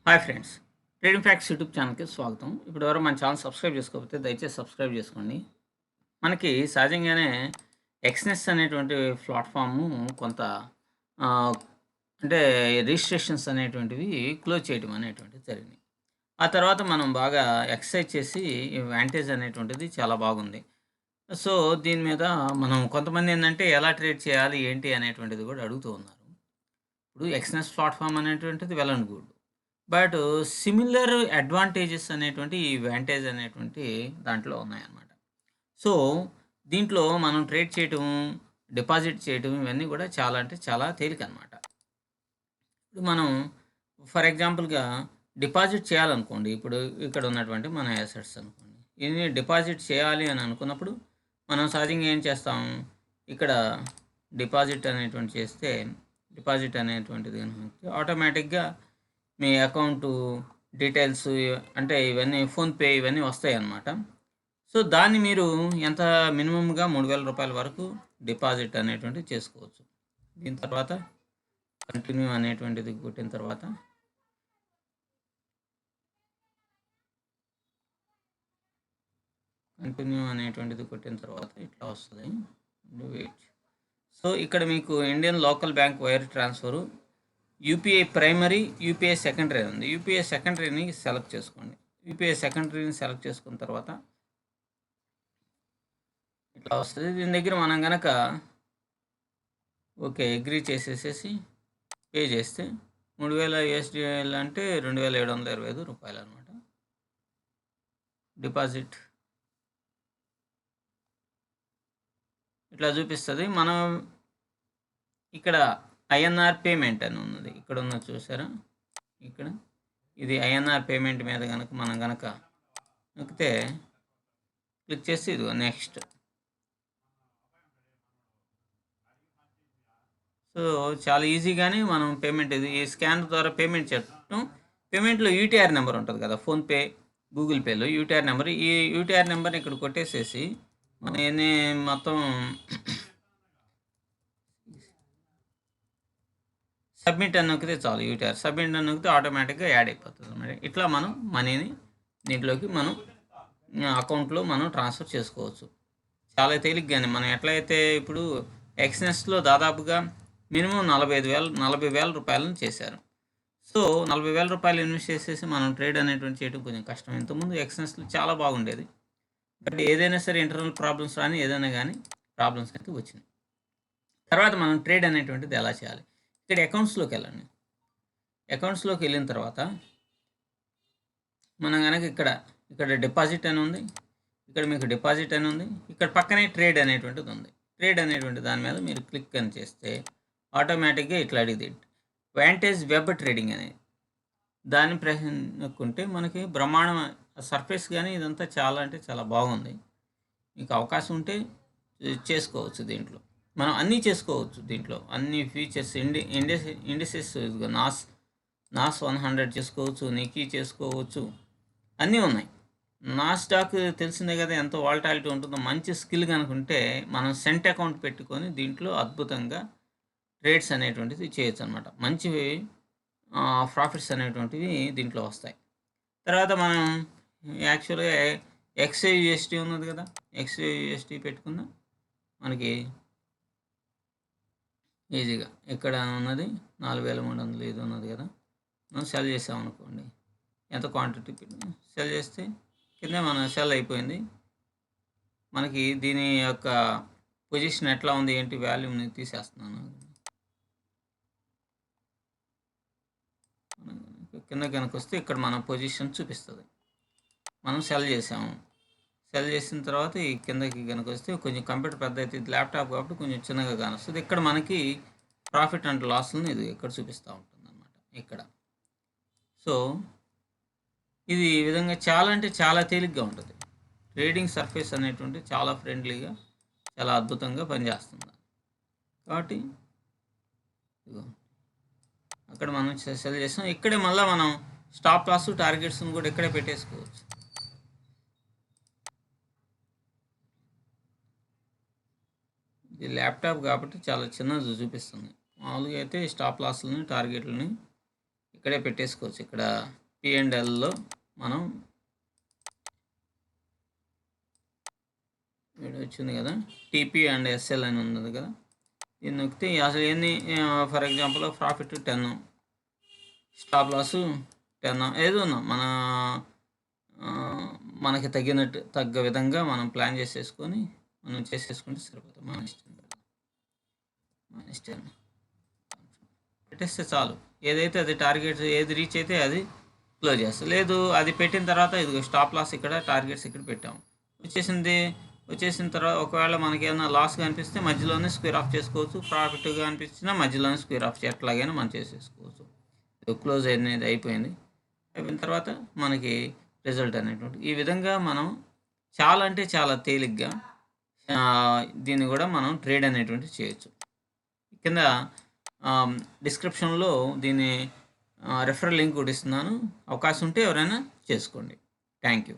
Hi friends, trading facts YouTube ఛానల్కి స్వాగతం. ఇప్పటివరకు మన ఛానల్ సబ్స్క్రైబ్ చేసుకోకపోతే దయచేసి సబ్స్క్రైబ్ చేసుకోండి. మనకి సహజంగానే ఎక్స్‌నెస్ అనేటువంటి ప్లాట్‌ఫార్ము కొంత ఆహ్, అంటే రిజిస్ట్రేషన్స్ అనేటువంటివి క్లోజ్ చేయడం అనేటువంటిది జరిగింది. ఆ తర్వాత మనం బాగా ఎక్సర్సైజ్ చేసి ఈ వాంటేజ్ అనేటువంటిది చాలా బాగుంది. సో, దీని మీద మనం కొంతమందేందంటే ఎలా ట్రేడ్ చేయాలి, ఏంటి అనేటువంటిది కూడా అడుగుతూ ఉన్నారు. ఇప్పుడు ఎక్స్‌నెస్ ప్లాట్‌ఫార్మ్ అనేటువంటిది well and good. But similar advantages అనేటువంటి ఈ వాంటేజ్ అనేటువంటి దాంట్లో ఉన్నాయన్నమాట. సో, దీంట్లో మనం ట్రేడ్ చేయటం, డిపాజిట్ చేయటం ఇవన్నీ కూడా చాలా అంటే చాలా తేలికనమాట. ఇప్పుడు మనం ఫర్ ఎగ్జాంపుల్‌గా డిపాజిట్ చేయాలనుకోండి. ఇప్పుడు ఇక్కడ ఉన్నటువంటి మన అసెట్స్ అనుకోండి. ఇది డిపాజిట్ చేయాలి అని అనుకున్నప్పుడు మనం సహజంగా ఏం చేస్తాం? ఇక్కడ డిపాజిట్ అనేటువంటిది చేస్తే డిపాజిట్ అనేటువంటిది ఆటోమేటిక్‌గా మీ అకౌంటు డీటెయిల్స్ అంటే ఇవన్నీ ఫోన్‌పే ఇవన్నీ వస్తాయన్నమాట. సో, దాన్ని మీరు ఎంత మినిమమ్‌గా రూ. 3000 వరకు డిపాజిట్ అనేటువంటిది చేసుకోవచ్చు. దీని తర్వాత కంటిన్యూ అనేటువంటిది కొట్టిన తర్వాత కంటిన్యూ అనేటువంటిది కొట్టిన తర్వాత ఇట్లా వస్తది. వెయిట్. సో, ఇక్కడ మీకు Indian local bank wire transfer, UPI primary, UPI secondary ఉంది. యూపీఐ సెకండరీని సెలెక్ట్ చేసుకోండి. యూపీఐ సెకండరీని సెలెక్ట్ చేసుకున్న తర్వాత ఇట్లా వస్తది. దీని దగ్గర మనం గనక ఓకే. అగ్రీ చేసేసేసి పే చేస్తే 3000 యూఎస్‌డీఎల్ అంటే రూ. 2725 అనమాట. డిపాజిట్ ఇట్లా చూపిస్తది. మనం ఇక్కడ ఐఎన్ఆర్ పేమెంట్ అని ఉన్నది. ఇక్కడ ఉన్నది చూసారా? ఇక్కడ ఇది ఐఎన్ఆర్ పేమెంట్ మీద గనక మనం గనక నొక్కితే క్లిక్ చేసి ఇదిగో నెక్స్ట్. సో, చాలా ఈజీగానే మనం పేమెంట్ ఇది ఈ స్కానర్ ద్వారా పేమెంట్ చేయటం. పేమెంట్‌లో యూటీఆర్ నెంబర్ ఉంటది కదా! ఫోన్‌పే, గూగుల్ పేలో యూటీఆర్ నెంబర్. ఈ యూటీఆర్ నెంబర్‌ని ఇక్కడ కొట్టేసేసి మనం ఎన్ని మొత్తం సబ్మిట్ అని నొక్కితే చాలు. యూటీఆర్ సబ్మిట్ అని నొక్కితే ఆటోమేటిక్‌గా యాడ్ అయిపోతదనమాట. ఇట్లా మనం మనీని దీంట్లోకి మనం అకౌంట్‌లో మనం ట్రాన్స్‌ఫర్ చేసుకోవచ్చు. చాలా తేలిగ్గానే మనం ఎట్లయితే ఇప్పుడు ఎక్స్‌నెస్‌లో దాదాపుగా మినిమమ్ 40,000 రూపాయలను చేశారు. సో, రూ. 40,000 ఇన్వెస్ట్ చేసేసి మనం ట్రేడ్ అనేటువంటిది చేయడం కొంచెం కష్టం. ఇంతకుముందు ఎక్స్‌నెస్‌లో చాలా బాగుండేది. బట్ ఏదైనా సరే ఇంటర్నల్ ప్రాబ్లమ్స్ రాని ఏదైనా గానీ ప్రాబ్లమ్స్ అయితే వచ్చినాయి. తర్వాత మనం ట్రేడ్ అనేటువంటిది ఎలా చేయాలి? ఇక్కడ అకౌంట్స్‌లోకెళ్ళండి. అకౌంట్స్‌లోకి వెళ్ళిన తర్వాత మనం గనక ఇక్కడ డిపాజిట్ అని ఉంది. ఇక్కడ మీకు డిపాజిట్ అని ఉంది. ఇక్కడ పక్కనే ట్రేడ్ అనేటువంటిది ఉంది. ట్రేడ్ అనేటువంటి దాని మీద మీరు క్లిక్ అని చేస్తే ఆటోమేటిక్‌గా ఇట్లా అడిగిద్ది. వాంటేజ్ వెబ్ ట్రేడింగ్ అనేది. దాన్ని నొక్కుంటే మనకి బ్రహ్మాండం సర్ఫేస్ గానీ ఇదంతా చాలా అంటే చాలా బాగుంది. మీకు అవకాశం ఉంటే చేసుకోవచ్చు దీంట్లో. మనం అన్నీ చేసుకోవచ్చు దీంట్లో. అన్ని ఫీచర్స్ ఇండిసెస్ ఇదిగో నాస్ 100 చేసుకోవచ్చు. నిక్కీ చేసుకోవచ్చు. అన్నీ ఉన్నాయి. నాస్డాక్ తెలిసిందే కదా! ఎంత వాలటాలిటీ ఉంటుందో. మంచి స్కిల్ గనుక ఉంటే మనం సెంట్ అకౌంట్ పెట్టుకొని దీంట్లో అద్భుతంగా ట్రేడ్స్ అనేటువంటిది చేయొచ్చనమాట. మంచివి ప్రాఫిట్స్ అనేటువంటివి దీంట్లో వస్తాయి. తర్వాత మనం యాక్చువల్‌గా ఎక్స్‌ఏయూఎస్‌టీ ఉన్నది కదా! ఎక్స్‌ఏయూఎస్‌టీ పెట్టుకుందాం. మనకి ఈజీగా ఇక్కడ ఉన్నది 4300 ఇది ఉన్నది కదా! మనం సెల్ చేసామనుకోండి. ఎంత క్వాంటిటీ సెల్ చేస్తే కింద మన సెల్ అయిపోయింది. మనకి దీని యొక్క పొజిషన్ ఎట్లా ఉంది ఏంటి వాల్యూమ్‌ని తీసేస్తున్నాను. కింద గనకొస్తే ఇక్కడ మన పొజిషన్ చూపిస్తది. మనం సెల్ చేసాము. సెల్ చేసిన తర్వాత ఈ కిందకి గనకొస్తే కొంచెం కంప్యూటర్ పెద్దదైతే ఇది ల్యాప్‌టాప్ కాబట్టి కొంచెం చిన్నగా కానొస్తది. ఇక్కడ మనకి ప్రాఫిట్ అండ్ లాస్‌లని ఇది ఇక్కడ చూపిస్తా ఉంటుందన్నమాట ఇక్కడ. సో, ఇది ఈ విధంగా చాలా అంటే చాలా తేలిగ్గా ఉంటది. ట్రేడింగ్ సర్ఫేస్ అనేటువంటిది చాలా ఫ్రెండ్లీగా, చాలా అద్భుతంగా పనిచేస్తుంది. కాబట్టి ఇదిగో అక్కడ మనం సెల్ చేసాం. ఇక్కడే మళ్ళా మనం స్టాప్ లాస్, టార్గెట్స్‌ని కూడా ఇక్కడే పెట్టేసుకోవచ్చు. ఇది ల్యాప్‌టాప్ కాబట్టి చాలా చిన్నది చూపిస్తుంది. మామూలుగా అయితే స్టాప్ లాస్‌లని, టార్గెట్‌లని ఇక్కడే పెట్టేసుకోవచ్చు. ఇక్కడ P&Lలో మనం వీడియో వచ్చింది కదా, టీపీ అండ్ ఎస్ఎల్ అని ఉంది కదా, దీన్ని నొక్కితే అసలు ఎన్ని for example profit 10, stop loss 10 ఏదో ఉన్నా మనకి తగ్గ విధంగా మనం ప్లాన్ చేసేసుకొని మనం చేసేసుకుంటే సరిపోతుంది. -10 పెట్టేస్తే చాలు. ఏదైతే అది టార్గెట్స్ ఏది రీచ్ అయితే అది క్లోజ్ చేస్తాం. లేదు అది పెట్టిన తర్వాత ఇదిగో స్టాప్ లాస్ ఇక్కడ, టార్గెట్స్ ఇక్కడ పెట్టాము, వచ్చేసిన తర్వాత ఒకవేళ మనకి ఏమైనా లాస్గా అనిపిస్తే మధ్యలోనే స్క్వేర్ ఆఫ్ చేసుకోవచ్చు, ప్రాఫిట్గా అనిపించినా మధ్యలోనే స్క్వేర్ ఆఫ్ ఎట్లాగైనా మనం చేసేసుకోవచ్చు. క్లోజ్ అనేది అయిపోయిన తర్వాత మనకి రిజల్ట్ అనేటువంటి ఈ విధంగా మనం చాలా అంటే చాలా తేలిగ్గా దీన్ని కూడా మనం ట్రేడ్ అనేటువంటి చేయొచ్చు. కింద డిస్క్రిప్షన్లో దీన్ని రెఫరల్ లింక్ కూడా ఇస్తున్నాను. అవకాశం ఉంటే ఎవరైనా చేసుకోండి. Thank you.